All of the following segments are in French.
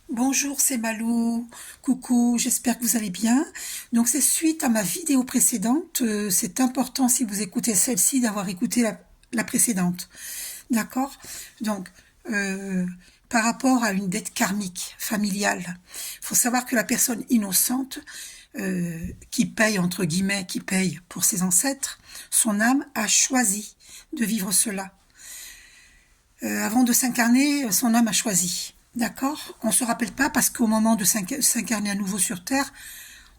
Bonjour, c'est Malou. Coucou, j'espère que vous allez bien. Donc c'est suite à ma vidéo précédente. C'est important si vous écoutez celle-ci d'avoir écouté la précédente. D'accord? Donc, euh, par rapport à une dette karmique familiale, il faut savoir que la personne innocente qui paye, entre guillemets, qui paye pour ses ancêtres, son âme a choisi de vivre cela. Avant de s'incarner, son âme a choisi. D'accord? On ne se rappelle pas parce qu'au moment de s'incarner à nouveau sur Terre,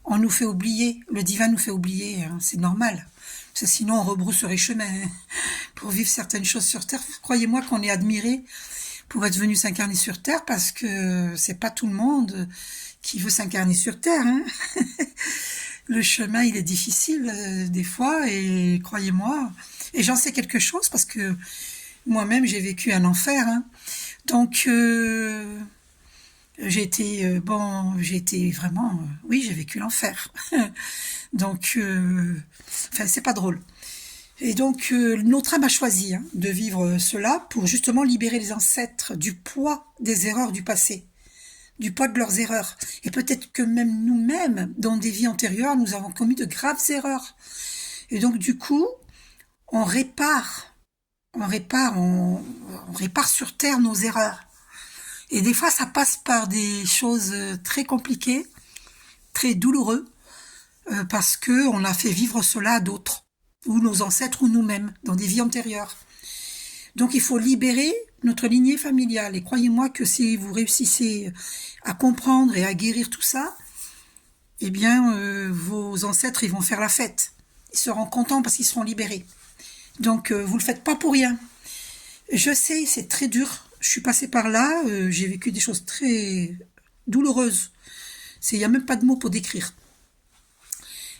on nous fait oublier, le divin nous fait oublier, hein, c'est normal. Parce que sinon on rebrousserait chemin hein, pour vivre certaines choses sur Terre. Croyez-moi qu'on est admiré pour être venu s'incarner sur Terre parce que c'est pas tout le monde qui veut s'incarner sur Terre. Hein. Le chemin il est difficile des fois et croyez-moi, et j'en sais quelque chose parce que moi-même j'ai vécu un enfer. Hein. Donc j'ai été vraiment, oui, j'ai vécu l'enfer. Donc, enfin, c'est pas drôle. Et donc, notre âme a choisi hein, de vivre cela pour justement libérer les ancêtres du poids des erreurs du passé, du poids de leurs erreurs. Et peut-être que même nous-mêmes, dans des vies antérieures, nous avons commis de graves erreurs. Et donc, du coup, on répare, on répare sur Terre nos erreurs. Et des fois, ça passe par des choses très compliquées, très douloureuses, parce que on a fait vivre cela à d'autres, ou nos ancêtres, ou nous-mêmes, dans des vies antérieures. Donc, il faut libérer notre lignée familiale. Et croyez-moi que si vous réussissez à comprendre et à guérir tout ça, eh bien, vos ancêtres, ils vont faire la fête. Ils seront contents parce qu'ils seront libérés. Donc, vous le faites pas pour rien. Je sais, c'est très dur. Je suis passée par là, j'ai vécu des choses très douloureuses. Il n'y a même pas de mots pour décrire.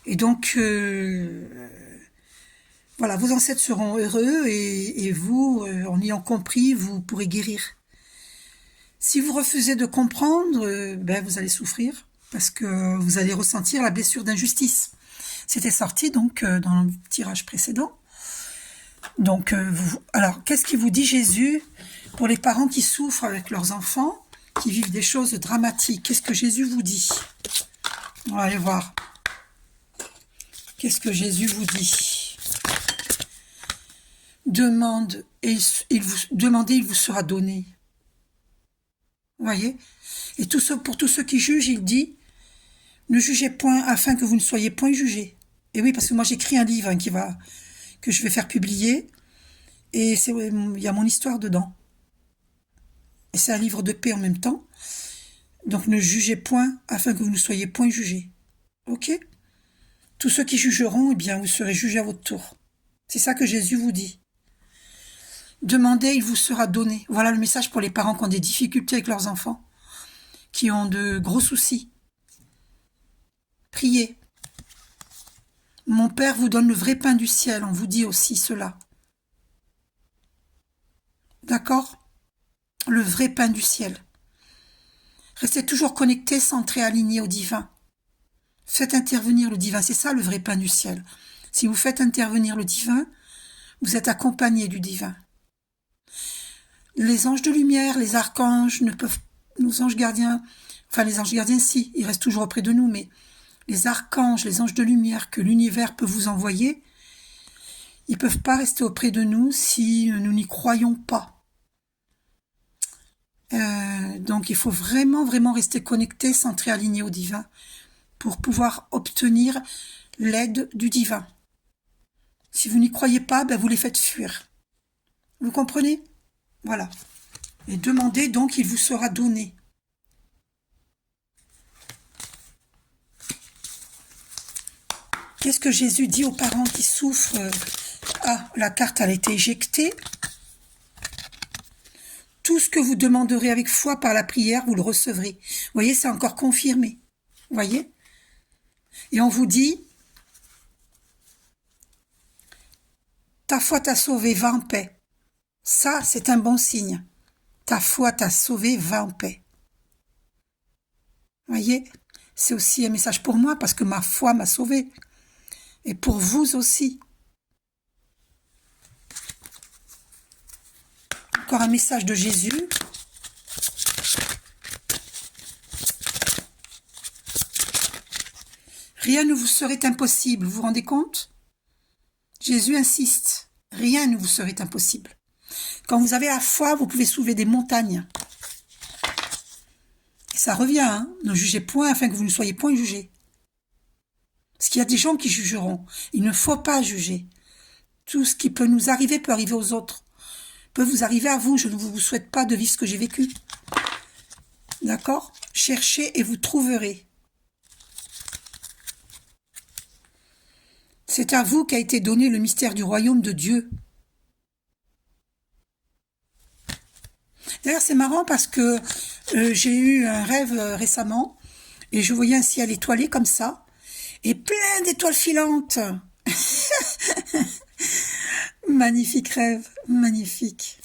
Et donc, voilà, vos ancêtres seront heureux et vous, en ayant compris, vous pourrez guérir. Si vous refusez de comprendre, ben vous allez souffrir parce que vous allez ressentir la blessure d'injustice. C'était sorti donc dans le tirage précédent. Donc, alors, qu'est-ce qu'il vous dit Jésus pour les parents qui souffrent avec leurs enfants, qui vivent des choses dramatiques? Qu'est-ce que Jésus vous dit? On va aller voir. Qu'est-ce que Jésus vous dit? Demandez, il vous sera donné. Vous voyez? Et pour tous ceux qui jugent, il dit, ne jugez point afin que vous ne soyez point jugés. Et oui, parce que moi j'écris un livre hein, que je vais faire publier, et il y a mon histoire dedans. Et c'est un livre de paix en même temps. Donc ne jugez point afin que vous ne soyez point jugés. Ok? Tous ceux qui jugeront, eh bien, vous serez jugés à votre tour. C'est ça que Jésus vous dit. Demandez, il vous sera donné. Voilà le message pour les parents qui ont des difficultés avec leurs enfants, qui ont de gros soucis. Priez. Mon Père vous donne le vrai pain du ciel. On vous dit aussi cela. D'accord? Le vrai pain du ciel. Restez toujours connectés, centrés, alignés au divin. Faites intervenir le divin. C'est ça le vrai pain du ciel. Si vous faites intervenir le divin, vous êtes accompagné du divin. Les anges de lumière, les archanges ne peuvent, nos anges gardiens, enfin les anges gardiens si, ils restent toujours auprès de nous, mais les archanges, les anges de lumière que l'univers peut vous envoyer, ils ne peuvent pas rester auprès de nous si nous n'y croyons pas. Donc il faut vraiment, vraiment rester connecté, centré, aligné au divin pour pouvoir obtenir l'aide du divin. Si vous n'y croyez pas, ben vous les faites fuir. Vous comprenez? Voilà. Et demandez donc, il vous sera donné. Qu'est-ce que Jésus dit aux parents qui souffrent? Ah, la carte elle a été éjectée. Tout ce que vous demanderez avec foi par la prière, vous le recevrez. Vous voyez, c'est encore confirmé. Vous voyez? Et on vous dit, ta foi t'a sauvé, va en paix. Ça, c'est un bon signe. Ta foi t'a sauvé, va en paix. Vous voyez? C'est aussi un message pour moi parce que ma foi m'a sauvé. Et pour vous aussi. Encore un message de Jésus. Rien ne vous serait impossible, vous vous rendez compte? Jésus insiste, rien ne vous serait impossible. Quand vous avez la foi, vous pouvez soulever des montagnes. Et ça revient, hein, ne jugez point afin que vous ne soyez point jugés. Parce qu'il y a des gens qui jugeront. Il ne faut pas juger. Tout ce qui peut nous arriver peut arriver aux autres. Peut vous arriver à vous. Je ne vous souhaite pas de vivre ce que j'ai vécu. D'accord? Cherchez et vous trouverez. C'est à vous qu'a été donné le mystère du royaume de Dieu. D'ailleurs, c'est marrant parce que j'ai eu un rêve récemment et je voyais un ciel étoilé comme ça et plein d'étoiles filantes. Magnifique rêve, magnifique.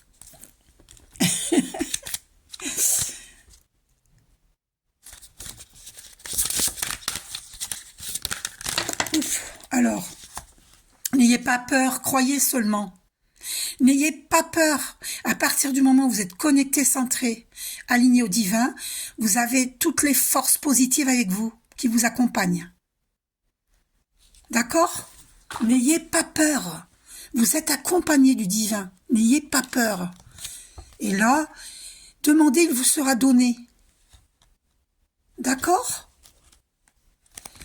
Ouf. Alors, n'ayez pas peur, croyez seulement. N'ayez pas peur. À partir du moment où vous êtes connecté, centré, aligné au divin, vous avez toutes les forces positives avec vous qui vous accompagnent. D'accord? N'ayez pas peur. Vous êtes accompagné du divin. N'ayez pas peur. Et là, demandez, il vous sera donné. D'accord?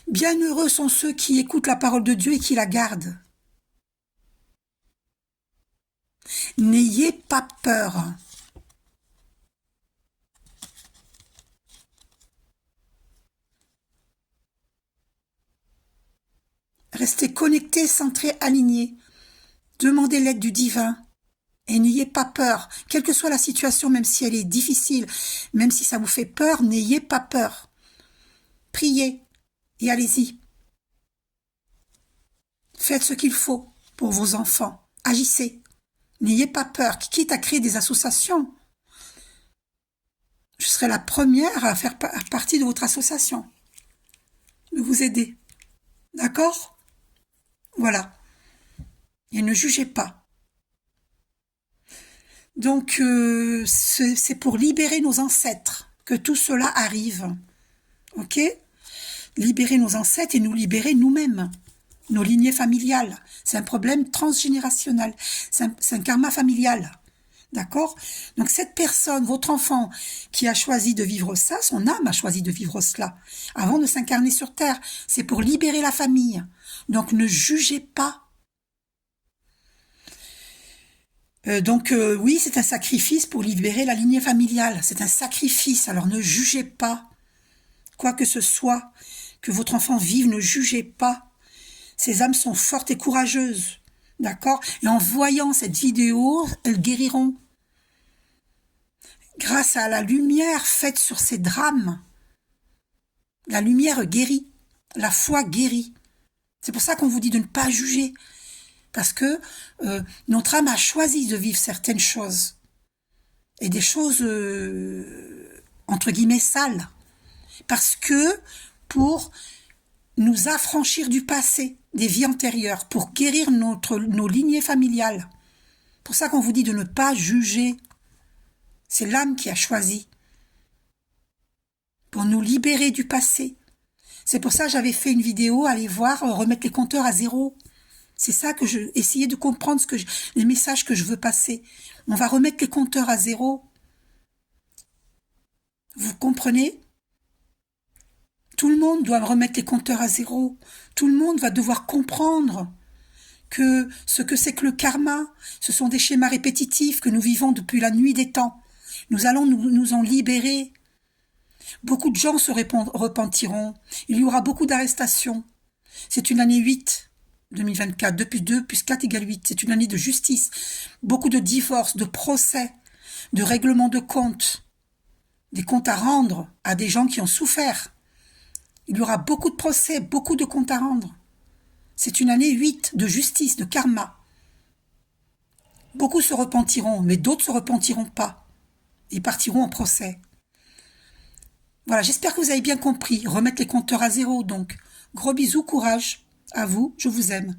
Bienheureux sont ceux qui écoutent la parole de Dieu et qui la gardent. N'ayez pas peur. Restez connectés, centrés, alignés. Demandez l'aide du divin. Et n'ayez pas peur. Quelle que soit la situation, même si elle est difficile, même si ça vous fait peur, n'ayez pas peur. Priez et allez-y. Faites ce qu'il faut pour vos enfants. Agissez. N'ayez pas peur. Quitte à créer des associations, je serai la première à faire partie de votre association. De vous aider. D'accord? Voilà. Et ne jugez pas. Donc, c'est pour libérer nos ancêtres que tout cela arrive. Ok? Libérer nos ancêtres et nous libérer nous-mêmes. Nos lignées familiales. C'est un problème transgénérationnel. C'est un karma familial. D'accord? Donc cette personne, votre enfant, qui a choisi de vivre ça, son âme a choisi de vivre cela, avant de s'incarner sur Terre. C'est pour libérer la famille. Donc ne jugez pas. Oui, c'est un sacrifice pour libérer la lignée familiale. C'est un sacrifice, alors ne jugez pas. Quoi que ce soit, que votre enfant vive, ne jugez pas. Ces âmes sont fortes et courageuses. D'accord? Et en voyant cette vidéo, elles guériront. Grâce à la lumière faite sur ces drames. La lumière guérit. La foi guérit. C'est pour ça qu'on vous dit de ne pas juger. Parce que notre âme a choisi de vivre certaines choses. Et des choses, entre guillemets, sales. Parce que pour nous affranchir du passé, des vies antérieures, pour guérir nos lignées familiales. C'est pour ça qu'on vous dit de ne pas juger. C'est l'âme qui a choisi. Pour nous libérer du passé. C'est pour ça que j'avais fait une vidéo, allez voir, remettre les compteurs à zéro. C'est ça que essayer de comprendre les messages que je veux passer. On va remettre les compteurs à zéro. Vous comprenez? Tout le monde doit remettre les compteurs à zéro. Tout le monde va devoir comprendre que ce que c'est que le karma, ce sont des schémas répétitifs que nous vivons depuis la nuit des temps. Nous allons nous en libérer. Beaucoup de gens se repentiront. Il y aura beaucoup d'arrestations. C'est une année 8, 2024. Depuis 2 plus 4 égale 8. C'est une année de justice. Beaucoup de divorces, de procès, de règlements de comptes. Des comptes à rendre à des gens qui ont souffert. Il y aura beaucoup de procès, beaucoup de comptes à rendre. C'est une année 8 de justice, de karma. Beaucoup se repentiront, mais d'autres se repentiront pas. Et partiront en procès. Voilà, j'espère que vous avez bien compris. Remettre les compteurs à zéro, donc. Gros bisous, courage. À vous, je vous aime.